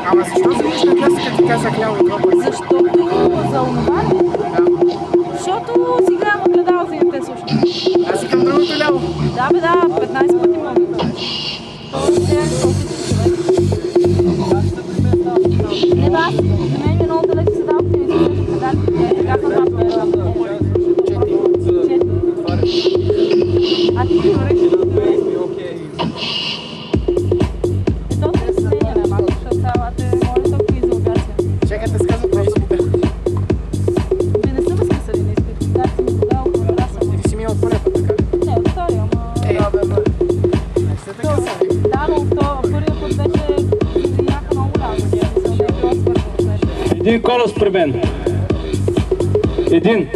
Ама защо взимаш на гласа, като ти казах ляво и това? Защото за онова ли? Защото си гледам огледало, за да те слушам. Аз си към другото ляво. Да, бе, да, 15 пъти мога да кажеш. Не, ба, на мен ми много далеч се дал, ти ми се слушам педалите, те бяха малко. А ти ги говориш? Ето се сменяме малко, защото цялата е моля толкова изолгация. Чакай те сказват на изпита. Вие не са ме скъсали на изпит, когато си ми подал към отраса. Ти си минал от първия път, така? Не, от втория, ама... Не сте така сами. Да, но първия път беше някаква много голяма. Не е било свързано с нещо. Един колос при мен. Един.